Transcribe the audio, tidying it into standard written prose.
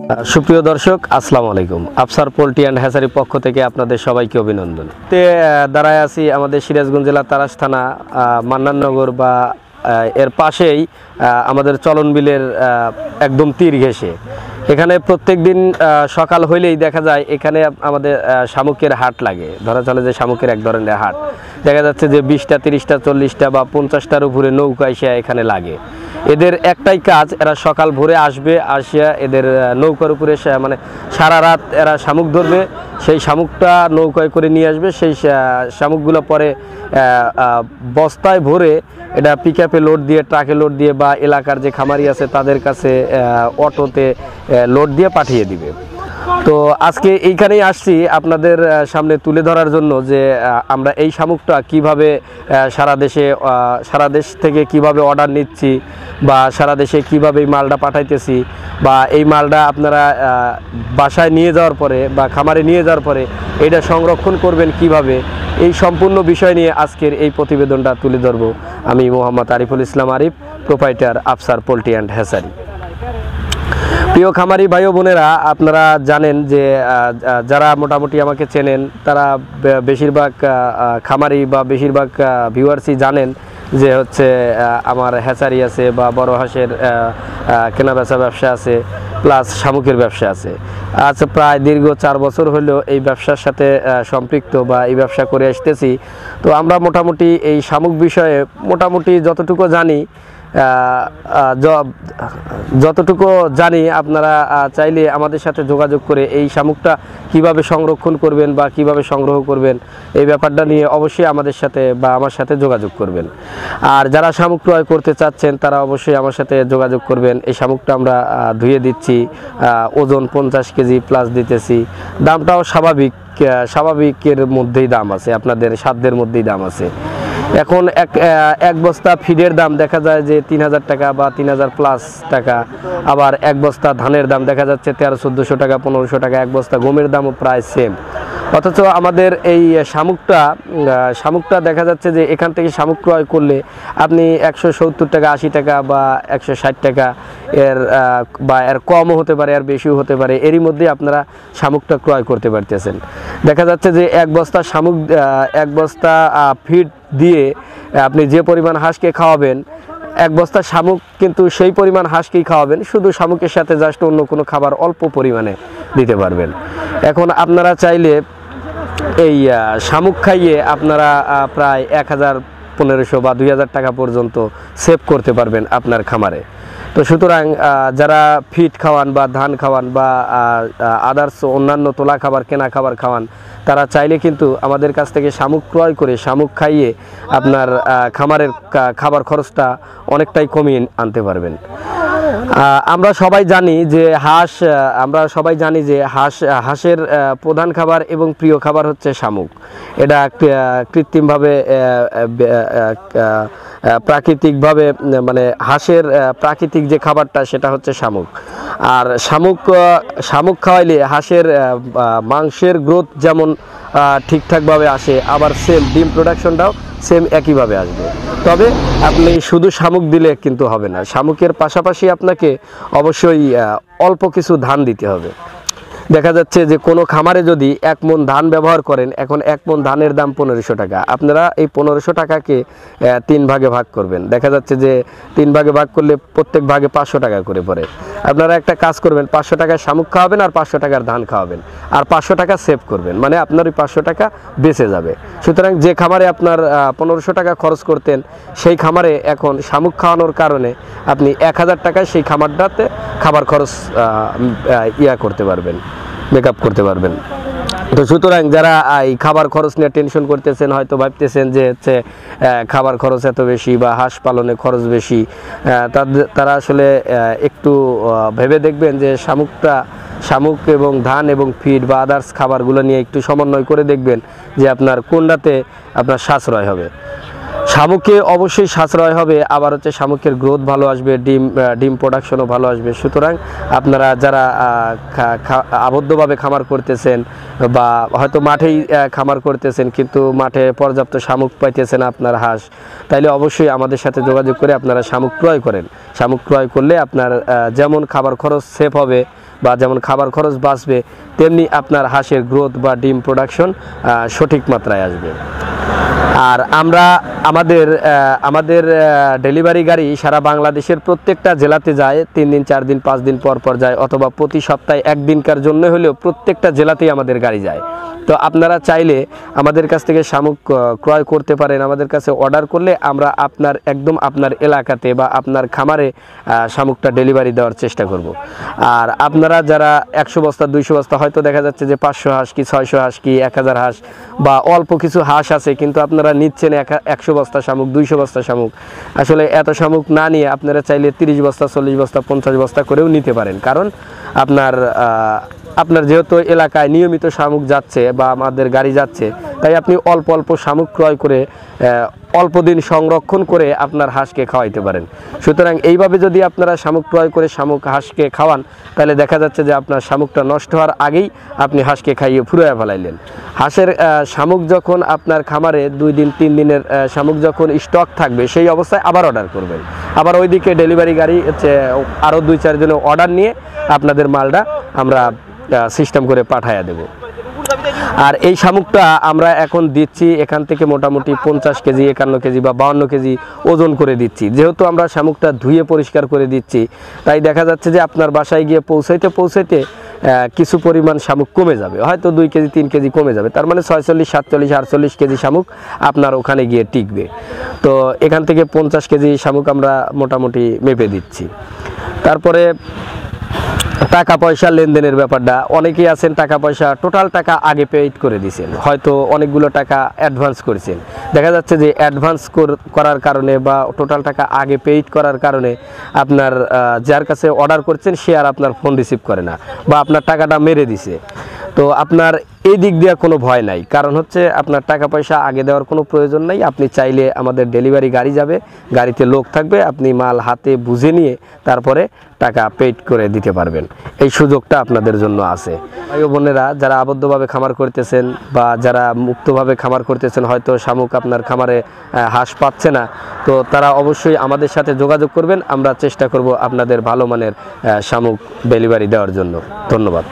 সুপ্রিয় দর্শক, আসসালামু আলাইকুম। আফসার পোল্ট্রি অ্যান্ড হ্যাচারি পক্ষ থেকে আপনাদের সবাইকে অভিনন্দন। দাঁড়ায় আছি আমাদের সিরাজগঞ্জ জেলা তারাস থানা মান্নাননগর বা এর পাশেই আমাদের চলন বিলের একদম তীর ঘেঁষে। এখানে প্রত্যেক দিন সকাল হইলেই দেখা যায় এখানে আমাদের শামুকের হাট লাগে। ধরা চলে যে শামুকের এক ধরনের হাট। দেখা যাচ্ছে যে 20টা 30টা 40টা বা 50টার উপরে নৌকা এসে এখানে লাগে। এদের একটাই কাজ, এরা সকাল ভোরে আসবে, আসিয়া এদের নৌকার উপরে মানে সারা রাত এরা শামুক ধরবে। সেই শামুকটা নৌকায় করে নিয়ে আসবে। সেই শামুকগুলো পরে বস্তায় ভরে এটা পিকআপে লোড দিয়ে, ট্রাকে লোড দিয়ে বা এলাকার যে খামারি আছে তাদের কাছে অটোতে লোড দিয়ে পাঠিয়ে দিবে। তো আজকে এইখানেই আসছি আপনাদের সামনে তুলে ধরার জন্য যে আমরা এই শামুকটা কিভাবে সারা দেশ থেকে কিভাবে অর্ডার নিচ্ছি বা সারা দেশে কিভাবে এই মালটা পাঠাইতেছি বা এই মালটা আপনারা বাসায় নিয়ে যাওয়ার পরে বা খামারে নিয়ে যাওয়ার পরে এটা সংরক্ষণ করবেন কিভাবে, এই সম্পূর্ণ বিষয় নিয়ে আজকের এই প্রতিবেদনটা তুলে ধরব। আমি Mohammad Ariful Islam Arif, proprietor Afsar poultry and hatchery. প্রিয় খামারি ভাই ও বোনেরা, আপনারা জানেন যে যারা মোটামুটি আমাকে চেনেন তারা বেশিরভাগ খামারি বা বেশিরভাগ ভিউয়ার্সই জানেন যে হচ্ছে আমার হ্যাচারি আছে বা বড় হাঁসের কেনা বেচা ব্যবসা আছে, প্লাস শামুকের ব্যবসা আছে। আজ প্রায় দীর্ঘ 4 বছর হলো এই ব্যবসার সাথে সম্পৃক্ত বা এই ব্যবসা করে আসতেছি। তো আমরা মোটামুটি এই শামুক বিষয়ে মোটামুটি যতটুকু জানি আপনারা চাইলে আমাদের সাথে যোগাযোগ করে এই শামুকটা কিভাবে সংরক্ষণ করবেন বা কিভাবে সংগ্রহ করবেন এই ব্যাপারটা নিয়ে অবশ্যই আমাদের সাথে বা আমার সাথে যোগাযোগ করবেন। আর যারা শামুক ক্রয় করতে চাচ্ছেন তারা অবশ্যই আমার সাথে যোগাযোগ করবেন। এই শামুকটা আমরা ধুয়ে দিচ্ছি, ওজন 50 কেজি প্লাস দিতেছি। দামটাও স্বাভাবিকের মধ্যেই দাম আছে, আপনাদের সাধ্যের মধ্যেই দাম আছে। এখন এক বস্তা ফিডের দাম দেখা যায় যে 3000 টাকা বা 3000 প্লাস টাকা। আবার এক বস্তা ধানের দাম দেখা যাচ্ছে 1300-1400 টাকা, 1500 টাকা। এক বস্তা গমের দামও প্রায় সেম। অথচ আমাদের এই শামুকটা দেখা যাচ্ছে যে এখান থেকে শামুক ক্রয় করলে আপনি 170 টাকা, 80 টাকা বা 160 টাকা এর কমও হতে পারে, আর বেশিও হতে পারে, এরই মধ্যে আপনারা শামুকটা ক্রয় করতে পারতেছেন। দেখা যাচ্ছে যে এক বস্তা ফিড দিয়ে আপনি যে পরিমাণ হাঁসকে খাওয়াবেন, এক বস্তা শামুক কিন্তু সেই পরিমাণ হাঁসকেই খাওয়াবেন, শুধু শামুকের সাথে জাস্ট অন্য কোনো খাবার অল্প পরিমাণে দিতে পারবেন। এখন আপনারা চাইলে এই শামুক খাইয়ে আপনারা প্রায় 1500 বা 2000 টাকা পর্যন্ত সেভ করতে পারবেন আপনার খামারে। তো সুতরাং যারা ফিড খাওয়ান বা ধান খাওয়ান বা আদার্স অন্যান্য তোলা খাবার, কেনা খাবার খাওয়ান, তারা চাইলে কিন্তু আমাদের কাছ থেকে শামুক ক্রয় করে শামুক খাইয়ে আপনার খামারের খাবার খরচটা অনেকটাই কমিয়ে আনতে পারবেন। আমরা সবাই জানি যে হাঁসের প্রধান খাবার এবং প্রিয় খাবার হচ্ছে শামুক। এটা কৃত্রিমভাবে প্রাকৃতিকভাবে মানে হাঁসের প্রাকৃতিক যে খাবারটা সেটা হচ্ছে শামুক। আর শামুক খাওয়াইলে হাঁসের মাংসের গ্রোথ যেমন ঠিকঠাকভাবে আসে, আবার সেম ডিম প্রোডাকশনটাও সেম একইভাবে আসবে। তবে আপনি শুধু শামুক দিলে কিন্তু হবে না, শামুকের পাশাপাশি আপনাকে অবশ্যই অল্প কিছু ধান দিতে হবে। দেখা যাচ্ছে যে কোনো খামারে যদি 1 মণ ধান ব্যবহার করেন, এখন 1 মণ ধানের দাম 1500 টাকা। আপনারা এই 1500 টাকাকে 3 ভাগে ভাগ করবেন। দেখা যাচ্ছে যে 3 ভাগে ভাগ করলে প্রত্যেক ভাগে 500 টাকা করে পড়ে। আপনারা একটা কাজ করবেন, 500 টাকার শামুক খাওয়াবেন আর 500 টাকার ধান খাওয়াবেন, আর 500 টাকা সেভ করবেন, মানে আপনার ওই 500 টাকা বেঁচে যাবে। সুতরাং যে খামারে আপনার 1500 টাকা খরচ করতেন, সেই খামারে এখন শামুক খাওয়ানোর কারণে আপনি 1000 টাকায় সেই খামারটাতে খাবার খরচ করতে পারবেন, মেকআপ করতে পারবেন। তো সুতরাং যারা এই খাবার খরচ নিয়ে টেনশন করতেছেন, হয়তো ভাবতেছেন যে হচ্ছে খাবার খরচ এত বেশি বা হাঁস পালনে খরচ বেশি, তারা আসলে একটু ভেবে দেখবেন যে শামুক এবং ধান এবং ফিড বা আদার্স খাবারগুলো নিয়ে একটু সমন্বয় করে দেখবেন যে আপনার কোনটাতে আপনার সাশ্রয় হবে। শামুকে অবশ্যই সাশ্রয় হবে, আবার হচ্ছে শামুকের গ্রোথ ভালো আসবে, ডিম প্রোডাকশনও ভালো আসবে। সুতরাং আপনারা যারা আবদ্ধভাবে খামার করতেছেন বা হয়তো মাঠেই খামার করতেছেন কিন্তু মাঠে পর্যাপ্ত শামুক পাইতেছেন আপনার হাঁস, তাইলে অবশ্যই আমাদের সাথে যোগাযোগ করে আপনারা শামুক ক্রয় করেন। শামুক ক্রয় করলে আপনার যেমন খাবার খরচ সেভ হবে বা যেমন খাবার খরচ বাঁচবে, তেমনি আপনার হাঁসের গ্রোথ বা ডিম প্রোডাকশন সঠিক মাত্রায় আসবে। আর আমরা আমাদের ডেলিভারি গাড়ি সারা বাংলাদেশের প্রত্যেকটা জেলাতে যায়, 3 দিন 4 দিন 5 দিন পর পর যায়, অথবা প্রতি সপ্তাহে 1 দিনকার জন্য হলেও প্রত্যেকটা জেলাতেই আমাদের গাড়ি যায়। তো আপনারা চাইলে আমাদের কাছ থেকে শামুক ক্রয় করতে পারেন। আমাদের কাছে অর্ডার করলে আমরা আপনার এলাকাতে বা আপনার খামারে শামুকটা ডেলিভারি দেওয়ার চেষ্টা করব। আর আপনারা যারা 100 বস্তা 200 বস্তা, হয়তো দেখা যাচ্ছে যে 500 হাঁস কি 600 হাঁস কি 1000 হাঁস বা অল্প কিছু হাঁস আছে, কিন্তু আপনারা নিচ্ছেন 100 বস্তা শামুক 200 বস্তা শামুক। আসলে এত শামুক না নিয়ে আপনারা চাইলে 30 বস্তা 40 বস্তা 50 বস্তা করেও নিতে পারেন। কারণ আপনার যেহেতু এলাকায় নিয়মিত শামুক যাচ্ছে বা আমাদের গাড়ি যাচ্ছে, তাই আপনি অল্প অল্প শামুক ক্রয় করে অল্প দিন সংরক্ষণ করে আপনার হাঁসকে খাওয়াইতে পারেন। সুতরাং এইভাবে যদি আপনারা শামুক ক্রয় করে শামুক হাঁসকে খাওয়ান, তাহলে দেখা যাচ্ছে যে আপনার শামুকটা নষ্ট হওয়ার আগেই আপনি হাঁসকে খাইয়ে ফুরাইয়া ফেলাইলেন। হাঁসের শামুক যখন আপনার খামারে 2 দিন 3 দিনের শামুক যখন স্টক থাকবে, সেই অবস্থায় আবার অর্ডার করবেন। আবার ওইদিকে ডেলিভারি গাড়ি আরও 2-4 জনের অর্ডার নিয়ে আপনাদের মালটা আমরা সিস্টেম করে পাঠাইয়া দেব। আর এই শামুকটা আমরা এখন দিচ্ছি এখান থেকে মোটামুটি 50 কেজি 51 কেজি বা 52 কেজি ওজন করে দিচ্ছি। যেহেতু আমরা শামুকটা ধুয়ে পরিষ্কার করে দিচ্ছি, তাই দেখা যাচ্ছে যে আপনার বাসায় গিয়ে পৌঁছাইতে কিছু পরিমাণ শামুক কমে যাবে, হয়তো 2 কেজি 3 কেজি কমে যাবে। তার মানে 46 47 48 কেজি শামুক আপনার ওখানে গিয়ে টিকবে। তো এখান থেকে 50 কেজি শামুক আমরা মোটামুটি মেপে দিচ্ছি। তারপরে টাকা পয়সা লেনদেনের ব্যাপারটা, অনেকেই আছেন টাকা পয়সা টোটাল টাকা আগে পেইড করে দিয়েছেন, হয়তো অনেকগুলো টাকা অ্যাডভান্স করেছেন। দেখা যাচ্ছে যে অ্যাডভান্স করার কারণে বা টোটাল টাকা আগে পেইড করার কারণে আপনার যার কাছে অর্ডার করছেন সে আর আপনার ফোন রিসিভ করে না বা আপনার টাকাটা মেরে দিছে। তো আপনার এই দিক দিয়ে কোনো ভয় নাই, কারণ হচ্ছে আপনার টাকা পয়সা আগে দেওয়ার কোনো প্রয়োজন নাই। আপনি চাইলে আমাদের ডেলিভারি গাড়ি যাবে, গাড়িতে লোক থাকবে, আপনি মাল হাতে বুঝে নিয়ে তারপরে টাকা পেইড করে দিতে পারবেন। এই সুযোগটা আপনাদের জন্য আছে। ভাই ও বোনেরা যারা আবদ্ধভাবে খামার করতেছেন বা যারা মুক্তভাবে খামার করতেছেন, হয়তো শামুক আপনার খামারে হাঁস পাচ্ছে না, তো তারা অবশ্যই আমাদের সাথে যোগাযোগ করবেন। আমরা চেষ্টা করব আপনাদের ভালো মানের শামুক ডেলিভারি দেওয়ার জন্য। ধন্যবাদ।